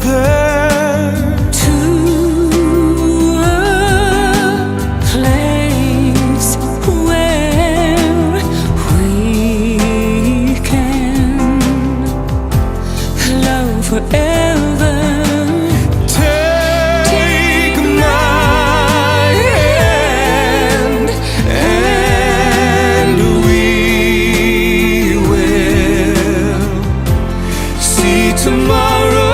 together to a place where we can love forever. Take my hand and we will see tomorrow.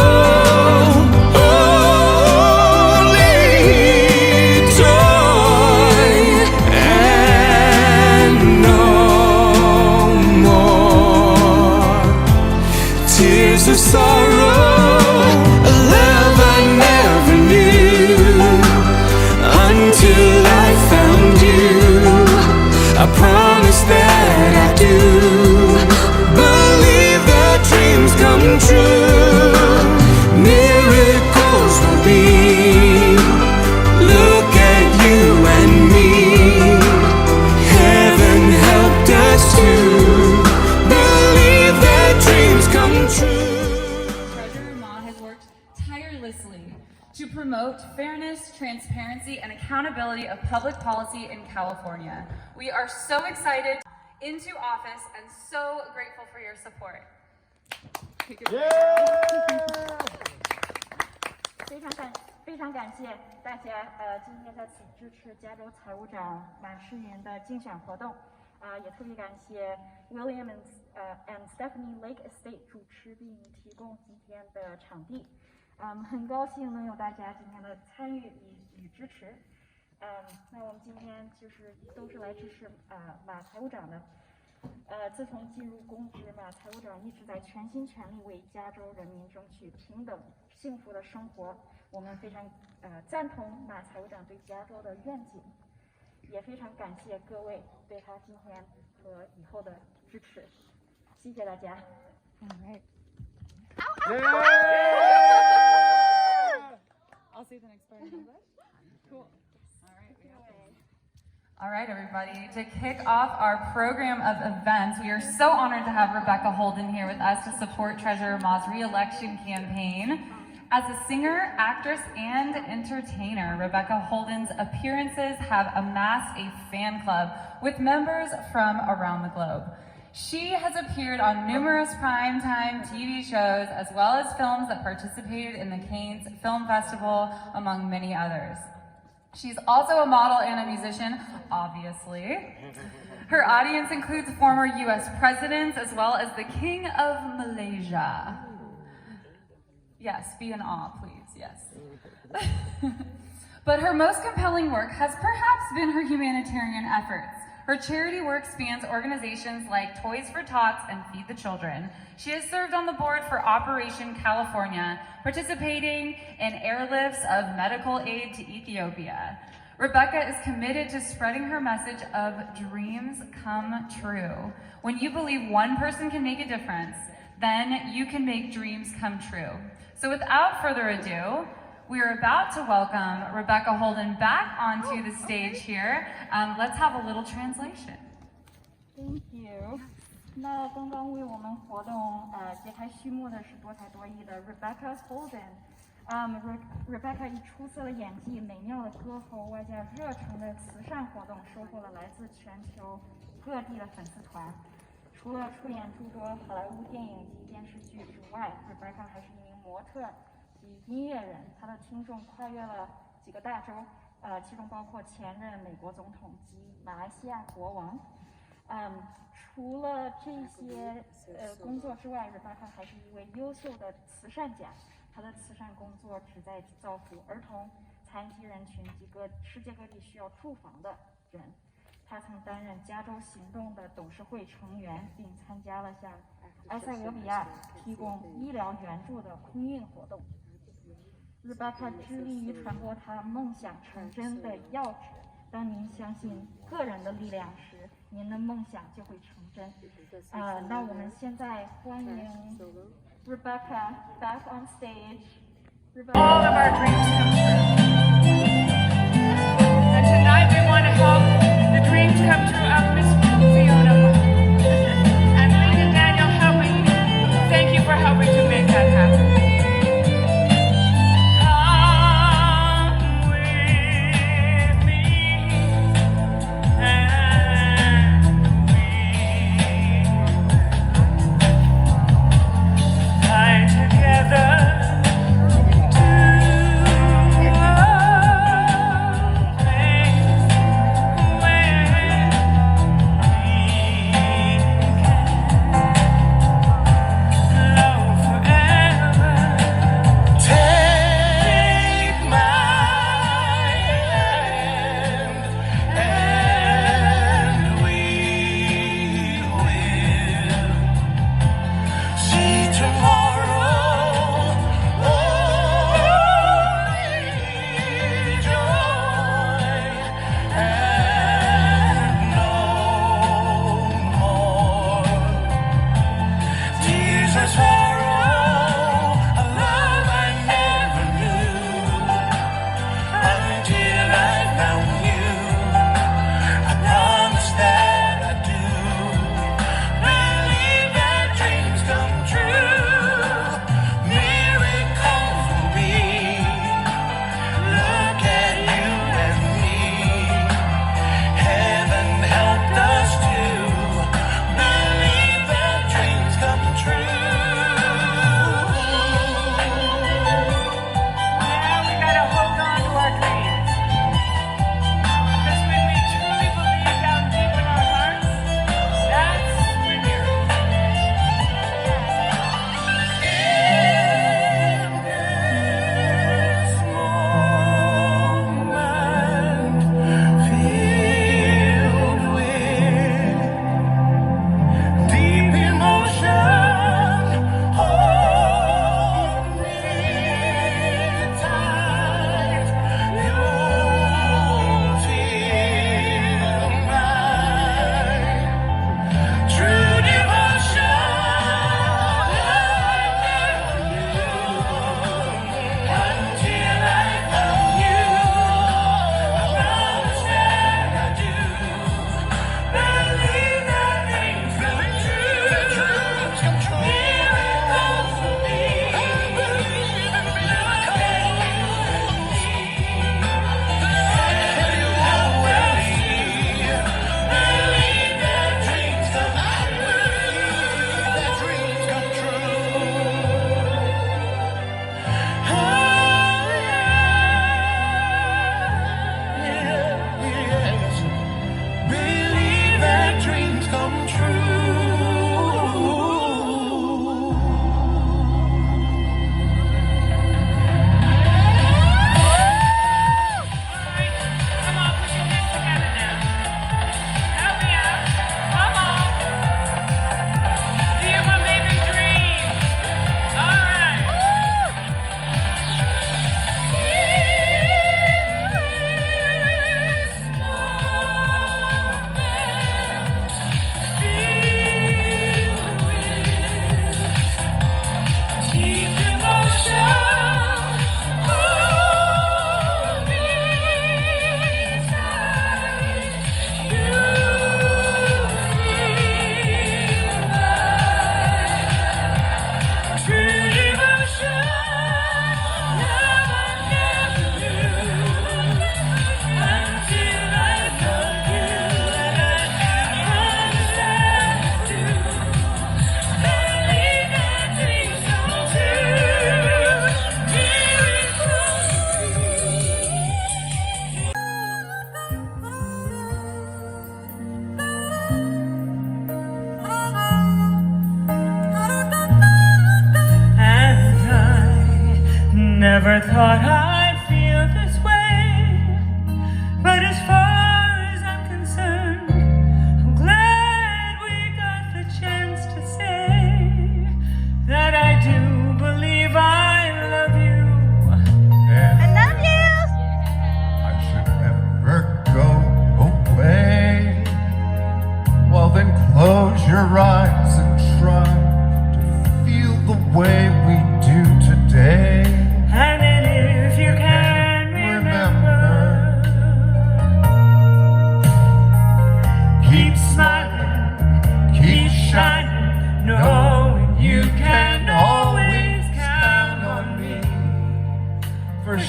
Of sorrow, a love I never knew until I found you. I promise that I do believe that dreams come true. Miracles will be. Look at you and me. Heaven helped us to believe that dreams come true. To promote fairness, transparency, and accountability of public policy in California. We are so excited into office and so grateful for your support. 非常感谢大家今天在此支持加州财务长马世云的竞选活动也特别感谢 William and Stephanie Lake Estate 主持并提供今天的场地。很高兴能有大家今天的参与与支持。那我们今天都是来支持马财务长的。自从进入公职，马财务长一直在全心全力为加州人民争取平等、幸福的生活。我们非常赞同马财务长对加州的愿景，也非常感谢各位对他今天和以后的支持。谢谢大家。I'll see the next part in English. Cool. All right, everybody. To kick off our program of events, we are so honored to have Rebecca Holden here with us to support Treasurer Ma's re-election campaign. As a singer, actress, and entertainer, Rebecca Holden's appearances have amassed a fan club with members from around the globe. She has appeared on numerous primetime TV shows, as well as films that participated in the Cannes Film Festival, among many others. She's also a model and a musician, obviously. Her audience includes former US presidents, as well as the King of Malaysia. Yes, be in awe, please, yes. But her most compelling work has perhaps been her humanitarian efforts. Her charity work spans organizations like Toys for Tots and Feed the Children. She has served on the board for Operation California, participating in airlifts of medical aid to Ethiopia. Rebecca is committed to spreading her message of dreams come true. When you believe one person can make a difference, then you can make dreams come true. So without further ado, we are about to welcome Rebecca Holden back onto the stage here. Let's have a little translation. Thank you. 那刚刚为我们活动揭开序幕的是多才多艺的 Rebecca Holden。Rebecca 以出色的演技、美妙的歌喉，外加热诚的慈善活动，收获了来自全球各地的粉丝团。除了出演诸多好莱坞电影及电视剧之外 ，Rebecca 还是一名模特及音乐人。她的听众跨越了几个大洲，其中包括前任美国总统及马来西亚国王。除了这些工作之外 ，Rebecca 还是一位优秀的慈善家。她的慈善工作旨在造福儿童、残疾人群及世界各地需要住房的人。他曾担任加州行动的董事会成员，并参加了向埃塞俄比亚提供医疗援助的空运活动。Rebecca 致力于传播她梦想成真的钥匙。当您相信个人的力量时，您的梦想就会成真。那我们现在欢迎 Rebecca back on stage. All of our dreams come true. And tonight we want to help the dreams come true of Miss Fiona Ma. And Lee and Daniel helping. Thank you for helping to make that happen.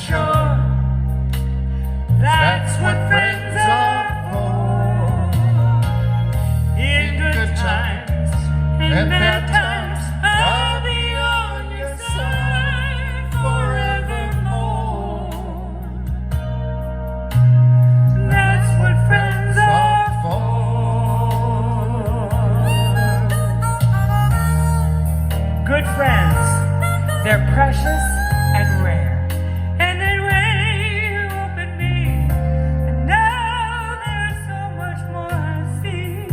sure. That's what friends are for. In good times, in bad times, I'll be on your side forevermore. That's what friends are for. Good friends, they're precious and rare. And they wave up at me, and now there's so much more I see.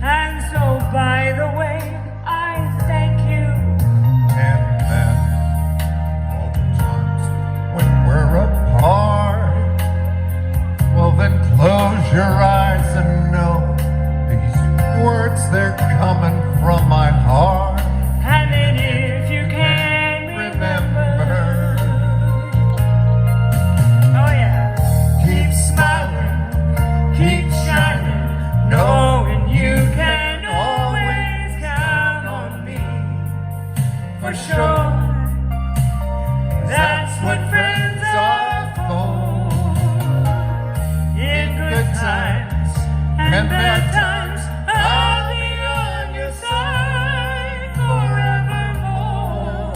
And so, by the way, I thank you. And then, all the times when we're apart, well then close your eyes and know these words, they're coming from my heart. And then if you can remember, oh yeah, keep smiling, keep shining, knowing you can always count on me. For sure, that's what friends are for. In good times and bad times, I'll be on your side forevermore.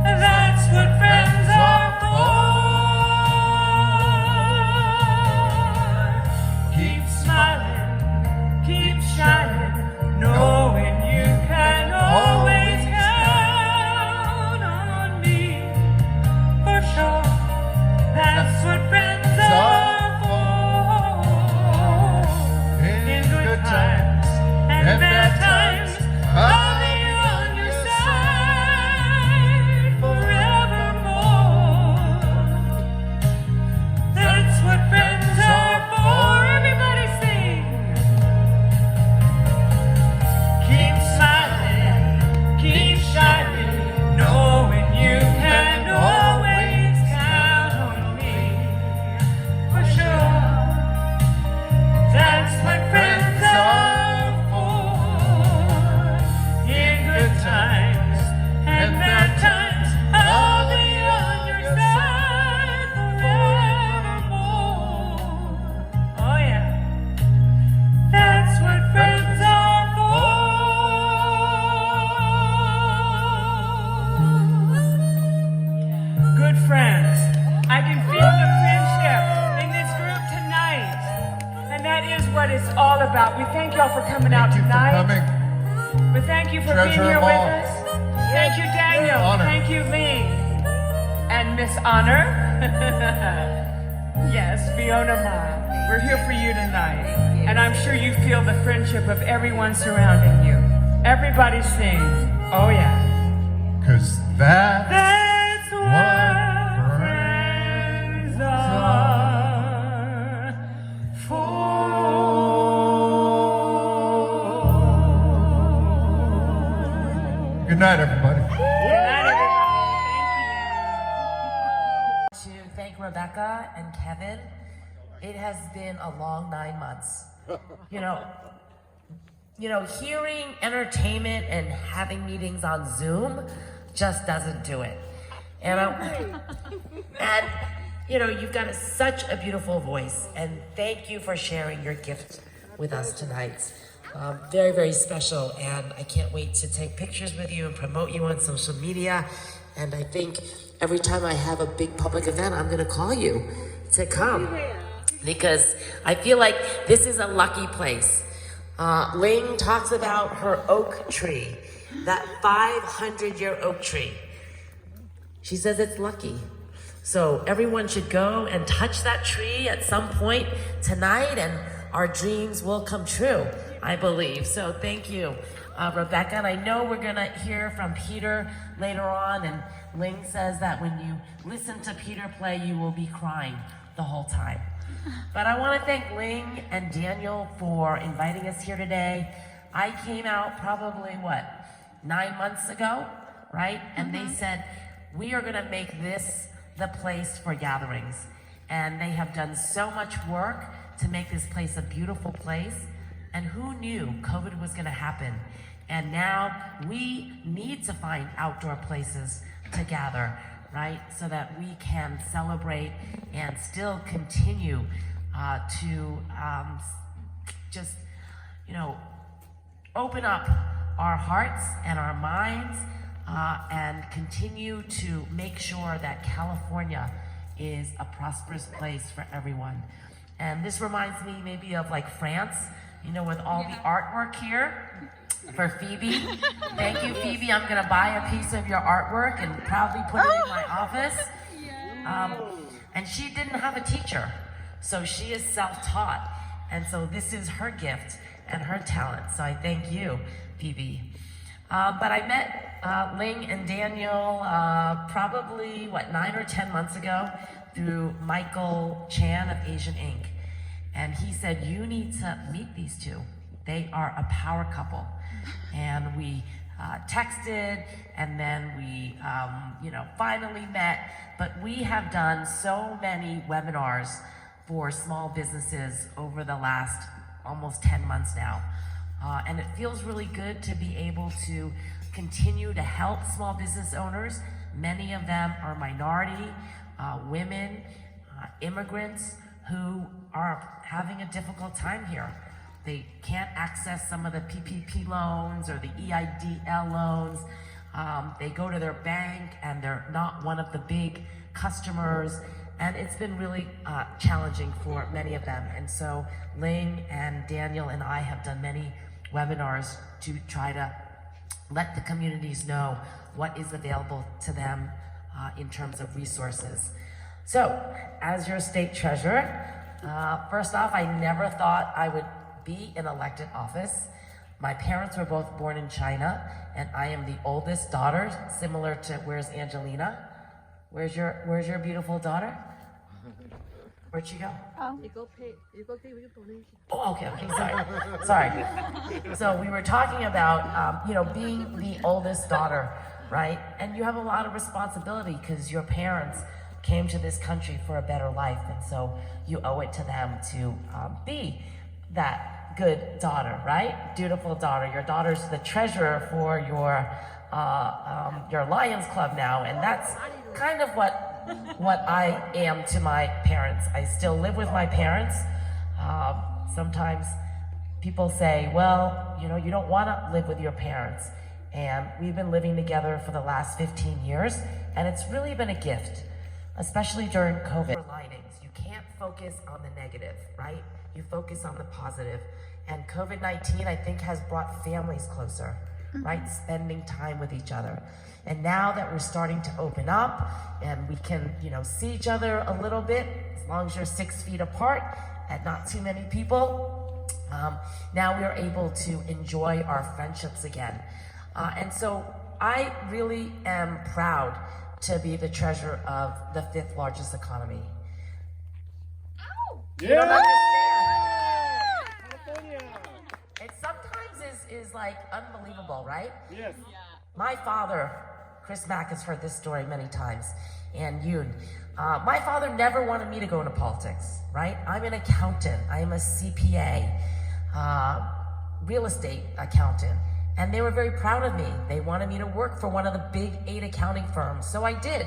That's what friends are for. Keep smiling, keep shining, knowing you can always count on me. For sure, that's what friends are for. In good times and bad times, I'll be on your side forevermore. That's what friends are for. Everybody sing. Keep smiling, keep shining, knowing you can always count on me. For sure, that's what friends are for. In good times and bad times, I'll be on your side forevermore. Oh yeah, that's what friends are for. Good friends, I can feel the friendship in this group tonight. And that is what it's all about. We thank y'all for coming out Thank you for tonight. coming. We thank you for being Treasure here of with all. us. Thank you, Daniel. Honor. Thank you, Lee. And Miss Honor. Yes, Fiona Ma. We're here for you tonight. And I'm sure you feel the friendship of everyone surrounding you. Everybody sing. Oh yeah. 'Cause that's That's what what friends are for. Good night, everybody. Good night, everybody. Thank you. To thank Rebecca and Kevin. It has been a long 9 months. You know, hearing entertainment and having meetings on Zoom just doesn't do it. And you've got such a beautiful voice, and thank you for sharing your gift with us tonight. Very, very special, and I can't wait to take pictures with you and promote you on social media. And I think every time I have a big public event, I'm gonna call you to come, because I feel like this is a lucky place. Ling talks about her oak tree, that 500-year oak tree. She says it's lucky. So everyone should go and touch that tree at some point tonight, and our dreams will come true, I believe. So thank you, Rebecca. And I know we're gonna hear from Peter later on, and Ling says that when you listen to Peter play, you will be crying the whole time. But I want to thank Ling and Daniel for inviting us here today. I came out probably, 9 months ago, right? And they said, we are going to make this the place for gatherings. And they have done so much work to make this place a beautiful place. And who knew COVID was going to happen? And now we need to find outdoor places to gather, right? So that we can celebrate and still continue to just, open up our hearts and our minds and continue to make sure that California is a prosperous place for everyone. And this reminds me maybe of like France, with all the artwork here for Phoebe. Thank you, Phoebe. I'm gonna buy a piece of your artwork and proudly put it in my office. And she didn't have a teacher, so she is self-taught. And so this is her gift and her talent. So I thank you, Phoebe. But I met Ling and Daniel probably, 9 or 10 months ago through Michael Chan of Asian Inc. And he said, you need to meet these two. They are a power couple. And we texted, and then we, finally met. But we have done so many webinars for small businesses over the last almost 10 months now. And it feels really good to be able to continue to help small business owners. Many of them are minority, women, immigrants who are having a difficult time here. They can't access some of the PPP loans or the EIDL loans. They go to their bank and they're not one of the big customers. And it's been really challenging for many of them. And so Ling and Daniel and I have done many webinars to try to let the communities know what is available to them in terms of resources. So, as your state treasurer, first off, I never thought I would be in elected office. My parents were both born in China, and I am the oldest daughter, similar to, where's Angelina? Where's your beautiful daughter? Where'd she go? Oh, okay, sorry. So we were talking about, being the oldest daughter, right? And you have a lot of responsibility because your parents came to this country for a better life, and so you owe it to them to be that good daughter, right? Dutiful daughter. Your daughter's the treasurer for your Lions Club now, and that's kind of what I am to my parents. I still live with my parents. Sometimes people say, well, you don't want to live with your parents. And we've been living together for the last 15 years, and it's really been a gift, especially during COVID. You can't focus on the negative, right? You focus on the positive. And COVID-19, I think, has brought families closer, right? Spending time with each other. And now that we're starting to open up and we can, see each other a little bit, as long as you're 6 feet apart and not too many people, now we're able to enjoy our friendships again. And so I really am proud to be the treasurer of the 5th largest economy. You don't understand. It sometimes is like unbelievable, right? Yes. My father, Chris Mack has heard this story many times, and Yoon. My father never wanted me to go into politics, right? I'm an accountant. I am a CPA, real estate accountant. And they were very proud of me. They wanted me to work for one of the big 8 accounting firms, so I did.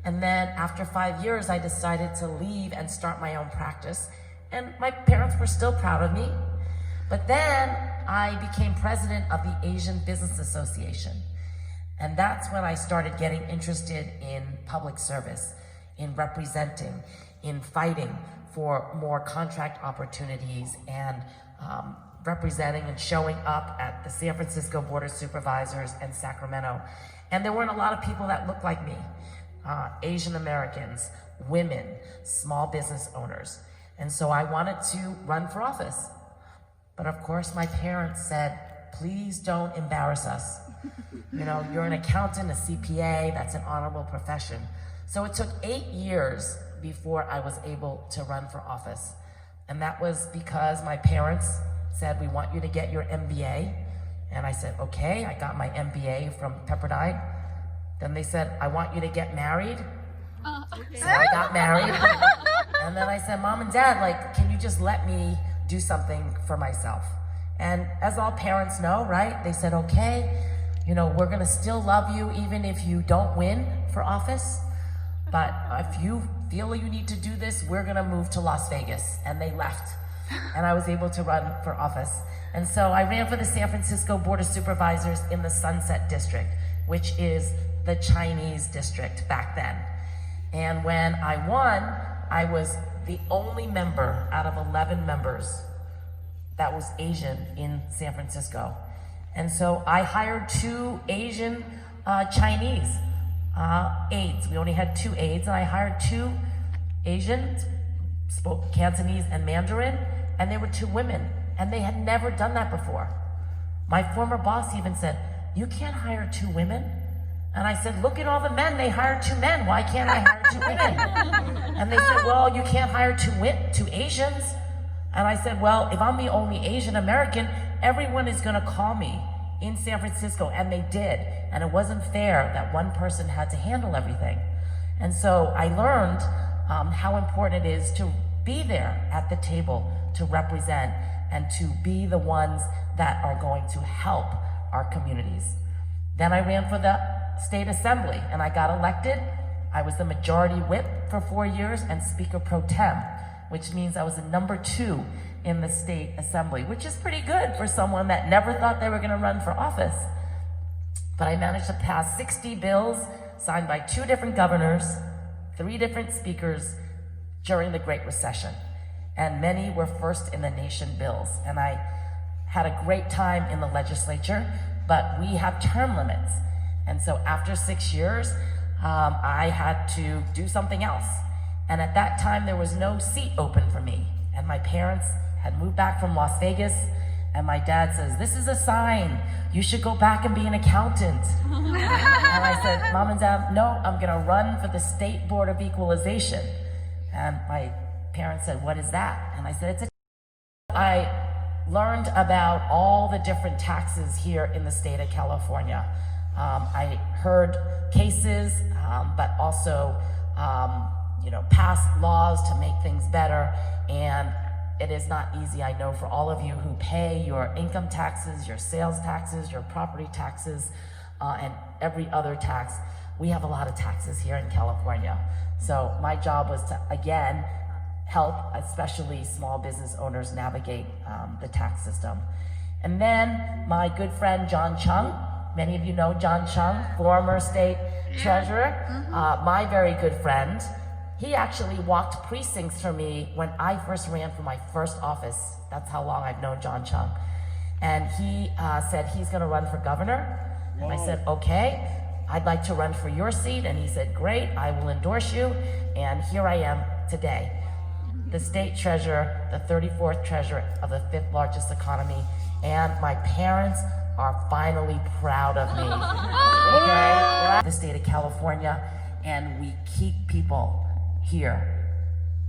And then after 5 years, I decided to leave and start my own practice. And my parents were still proud of me. But then I became president of the Asian Business Association. And that's when I started getting interested in public service, in representing, in fighting for more contract opportunities, and representing and showing up at the San Francisco Board of Supervisors and Sacramento. And there weren't a lot of people that looked like me. Asian Americans, women, small business owners. And so I wanted to run for office. But of course my parents said, please don't embarrass us. You're an accountant, a CPA, that's an honorable profession. So it took 8 years before I was able to run for office. And that was because my parents said, we want you to get your MBA. And I said, okay, I got my MBA from Pepperdine. Then they said, I want you to get married. Okay. So I got married. And then I said, Mom and Dad, can you just let me do something for myself? And as all parents know, right? They said, okay. you know, we're gonna still love you even if you don't win for office, but if you feel you need to do this, we're gonna move to Las Vegas. And they left, and I was able to run for office. And so I ran for the San Francisco Board of Supervisors in the Sunset District, which is the Chinese district back then. And when I won, I was the only member out of 11 members that was Asian in San Francisco. And so I hired 2 Asian Chinese aides. We only had 2 aides, and I hired 2 Asians, spoke Cantonese and Mandarin, and they were 2 women, and they had never done that before. My former boss even said, "You can't hire 2 women." And I said, "Look at all the men, they hired 2 men, why can't I hire 2 women?" And they said, "Well, you can't hire 2 Asians." And I said, "Well, if I'm the only Asian American, everyone is gonna call me in San Francisco," and they did. And it wasn't fair that one person had to handle everything. And so I learned how important it is to be there at the table, to represent, and to be the ones that are going to help our communities. Then I ran for the state assembly, and I got elected. I was the majority whip for 4 years and speaker pro tem, which means I was the number 2 in the state assembly, which is pretty good for someone that never thought they were gonna run for office. But I managed to pass 60 bills signed by 2 different governors, 3 different speakers during the Great Recession. And many were first in the nation bills. And I had a great time in the legislature, but we have term limits. And so after 6 years, I had to do something else. And at that time, there was no seat open for me. And my parents had moved back from Las Vegas, and my dad says, "This is a sign. You should go back and be an accountant." And I said, "Mom and Dad, no, I'm gonna run for the State Board of Equalization." And my parents said, "What is that?" And I said, I learned about all the different taxes here in the state of California. I heard cases, but also, passed laws to make things better. And it is not easy, I know, for all of you who pay your income taxes, your sales taxes, your property taxes, and every other tax. We have a lot of taxes here in California. So my job was to, again, help especially small business owners navigate the tax system. And then my good friend John Chung, many of you know John Chung, former state treasurer, my very good friend. He actually walked precincts for me when I first ran for my first office. That's how long I've known John Chung. And he said he's gonna run for governor. And I said, "Okay, I'd like to run for your seat." And he said, "Great, I will endorse you." And here I am today, the state treasurer, the 34th treasurer of the 5th largest economy. And my parents are finally proud of me. Okay? The state of California, and we keep people here.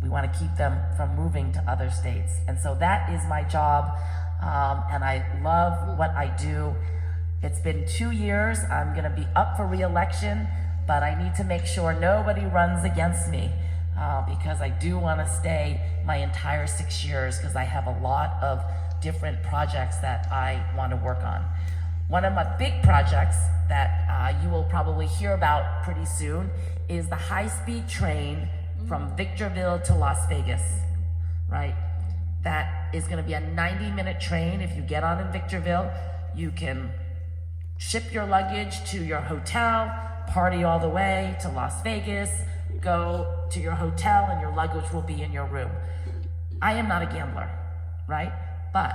We want to keep them from moving to other states. And so that is my job, and I love what I do. It's been 2 years. I'm going to be up for re-election, but I need to make sure nobody runs against me, because I do want to stay my entire 6 years, because I have a lot of different projects that I want to work on. One of my big projects that you will probably hear about pretty soon is the high-speed train from Victorville to Las Vegas, right? That is gonna be a 90-minute train. If you get on in Victorville, you can ship your luggage to your hotel, party all the way to Las Vegas, go to your hotel, and your luggage will be in your room. I am not a gambler, right? But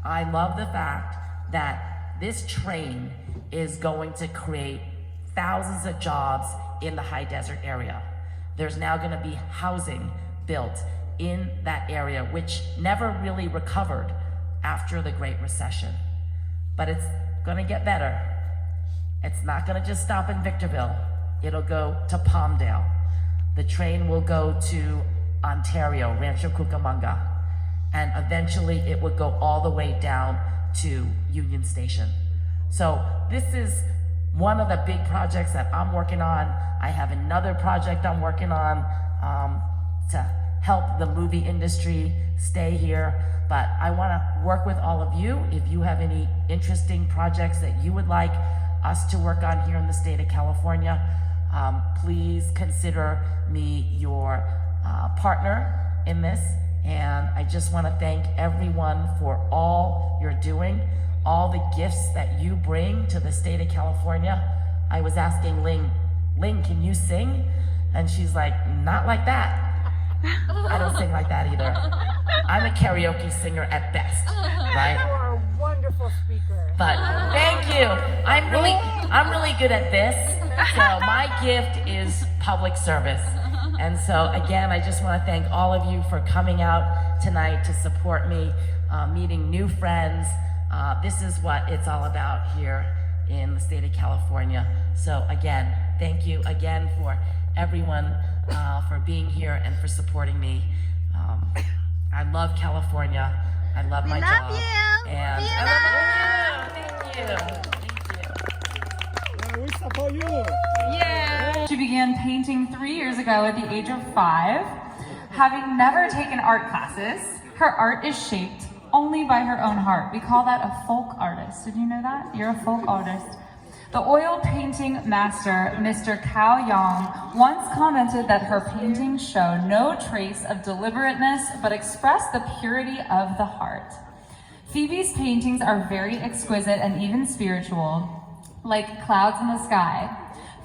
I love the fact that this train is going to create thousands of jobs in the high desert area. There's now going to be housing built in that area, which never really recovered after the Great Recession. But it's going to get better. It's not going to just stop in Victorville. It'll go to Palmdale. The train will go to Ontario, Rancho Cucamonga, and eventually it would go all the way down to Union Station. So this is one of the big projects that I'm working on. I have another project I'm working on to help the movie industry stay here. But I want to work with all of you. If you have any interesting projects that you would like us to work on here in the state of California, please consider me your partner in this. And I just want to thank everyone for all you're doing, all the gifts that you bring to the state of California. I was asking Ling, can you sing? And she's like, not like that. I don't sing like that either. I'm a karaoke singer at best, right? You are a wonderful speaker. But thank you. I'm really good at this. So my gift is public service. And so again, I just want to thank all of you for coming out tonight to support me, meeting new friends. This is what it's all about here in the state of California. So again, thank you again for everyone for being here and for supporting me. I love California. I love my job. And I love you. Thank you. We support you. She began painting 3 years ago at the age of 5. Having never taken art classes, her art is shaped only by her own heart. We call that a folk artist. Did you know that? You're a folk artist. The oil painting master, Mr. Cao Yang, once commented that her paintings show no trace of deliberateness, but express the purity of the heart. Phoebe's paintings are very exquisite and even spiritual, like clouds in the sky.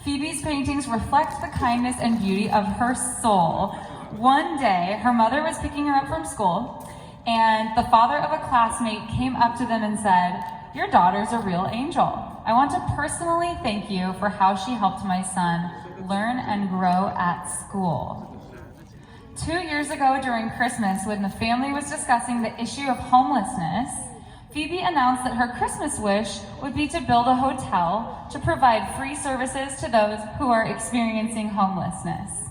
Phoebe's paintings reflect the kindness and beauty of her soul. One day, her mother was picking her up from school, and the father of a classmate came up to them and said, "Your daughter's a real angel. I want to personally thank you for how she helped my son learn and grow at school." 2 years ago during Christmas, when the family was discussing the issue of homelessness, Phoebe announced that her Christmas wish would be to build a hotel to provide free services to those who are experiencing homelessness.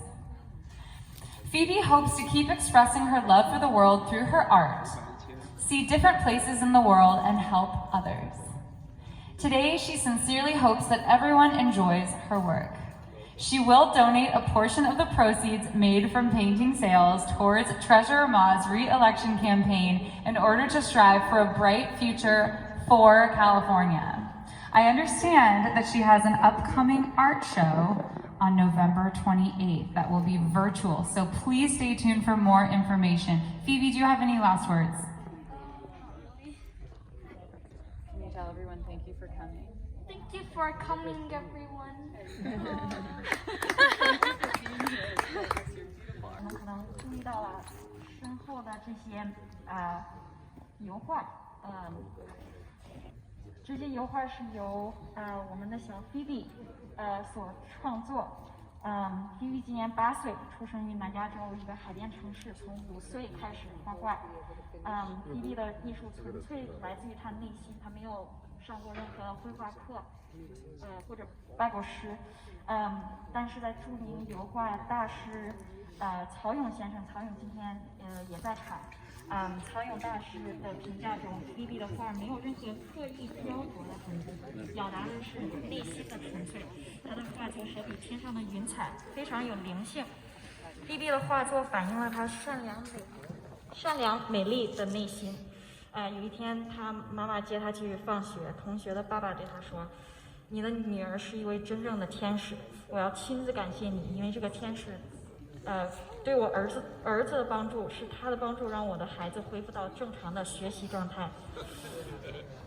Phoebe hopes to keep expressing her love for the world through her art, see different places in the world, and help others. Today, she sincerely hopes that everyone enjoys her work. She will donate a portion of the proceeds made from painting sales towards Treasurer Ma's re-election campaign in order to strive for a bright future for California. I understand that she has an upcoming art show on November 28th that will be virtual, so please stay tuned for more information. Phoebe, do you have any last words? Can you tell everyone thank you for coming? Thank you for coming, everyone. 你们可能注意到了身后的这些油画，这些油画是由我们的小菲比所创作。菲比今年8岁，出生于南加州一个海边城市，从5岁开始画画。菲比的艺术纯粹来自于他内心，他没有上过任何绘画课，或者拜过师。但是在著名油画大师曹勇先生，曹勇今天也在场。曹勇大师的评价中，菲比的画没有任何刻意雕琢的痕迹，表达的是内心的纯粹。他的画作好比天上的云彩，非常有灵性。菲比的画作反映了他善良美丽的内心。有一天，他妈妈接他去放学，同学的爸爸对他说：“你的女儿是一位真正的天使，我要亲自感谢你，因为这个天使，对我儿子的帮助，是他的帮助让我的孩子恢复到正常的学习状态。”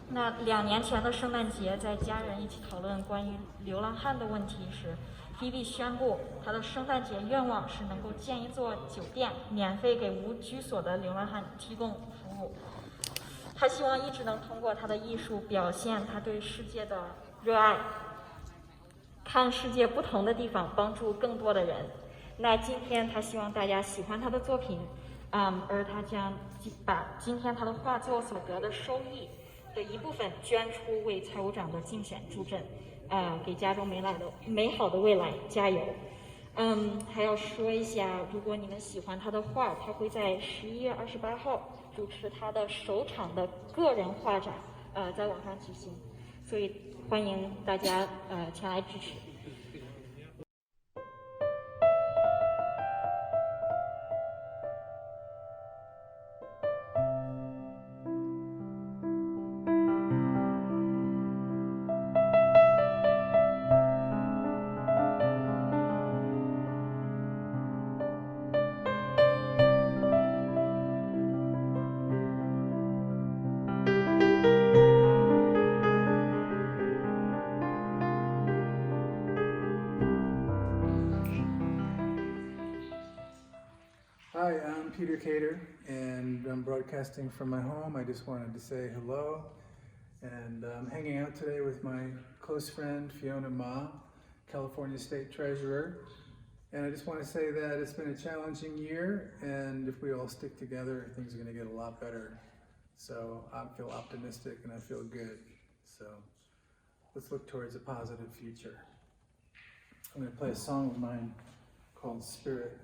那2年前的圣诞节，在家人一起讨论关于流浪汉的问题时，菲比宣布她的圣诞节愿望是能够建一座酒店，免费给无居所的流浪汉提供服务。他希望一直能通过他的艺术表现他对世界的热爱，看世界不同的地方，帮助更多的人。那今天他希望大家喜欢他的作品，而他将把今天他的画作所得的收益的一部分捐出为财务长的竞选助阵，给加州美好的未来加油。还要说一下，如果你们喜欢他的画，他会在11月28号主持他的首场的个人画展，在网上举行，所以欢迎大家前来支持。Hi, I'm Peter Cater, and I'm broadcasting from my home. I just wanted to say hello, and I'm hanging out today with my close friend Fiona Ma, California State Treasurer. And I just want to say that it's been a challenging year, and if we all stick together, things are going to get a lot better. So I feel optimistic and I feel good. So let's look towards a positive future. I'm going to play a song of mine called Spirit.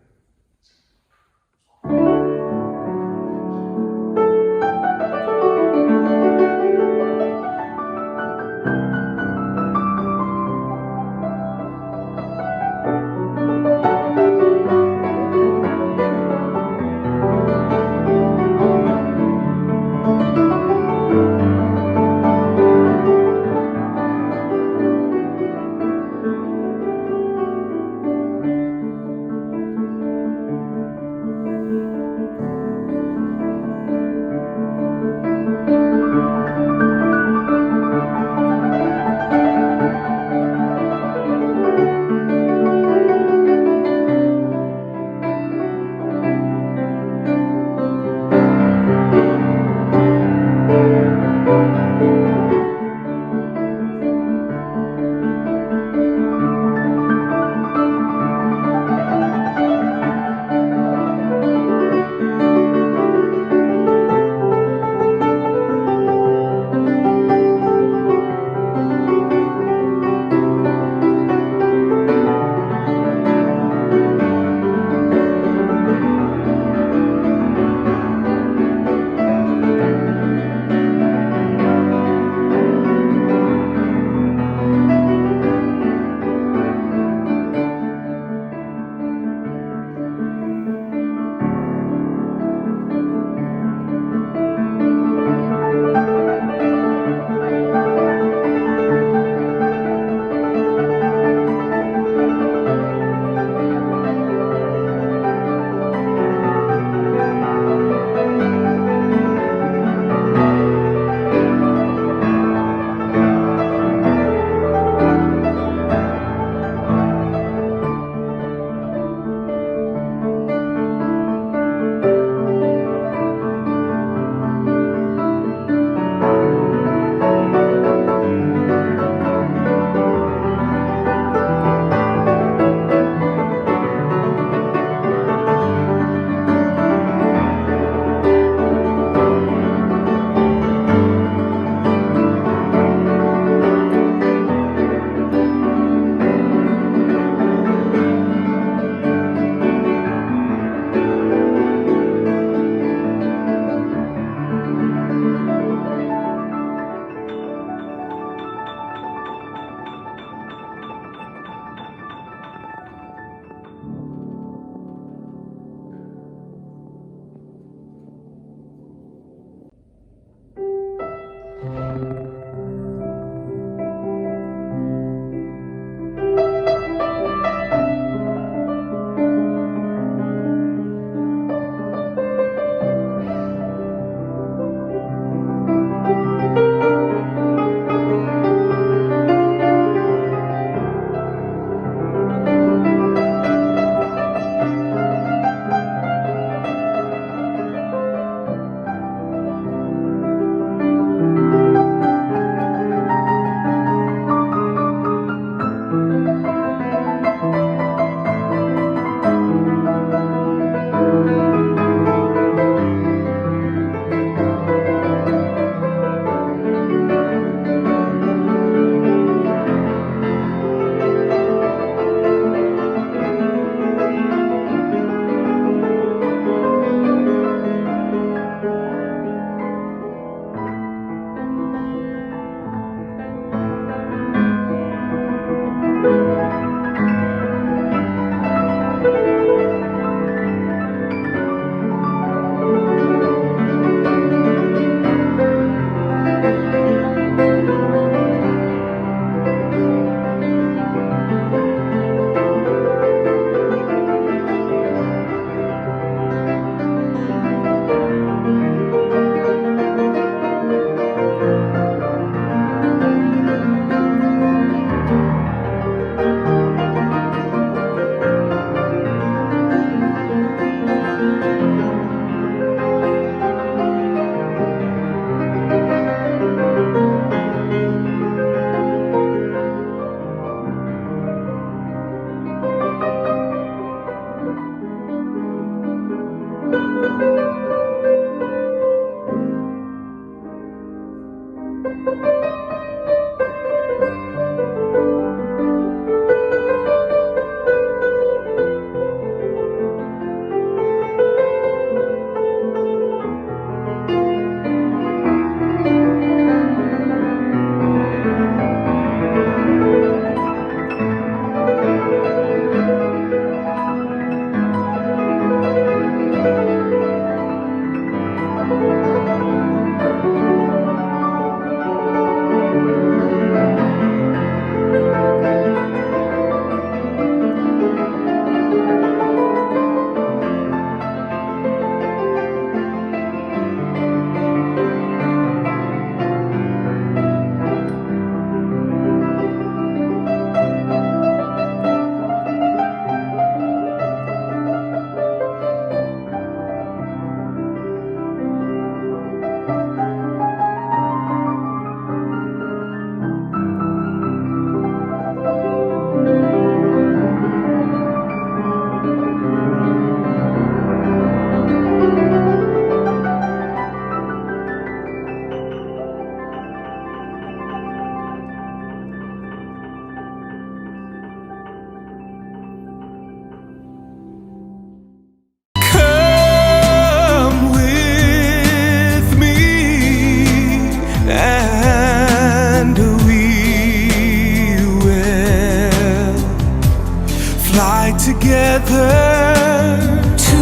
to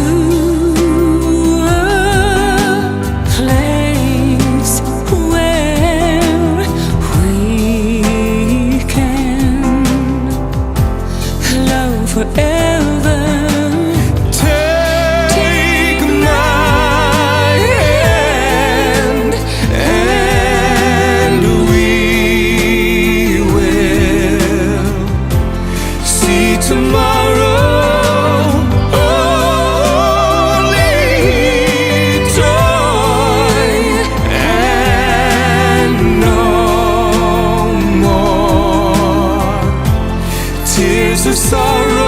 a place where we can love forever. Take my hand and we will see tomorrow. Only joy and no more tears of sorrow.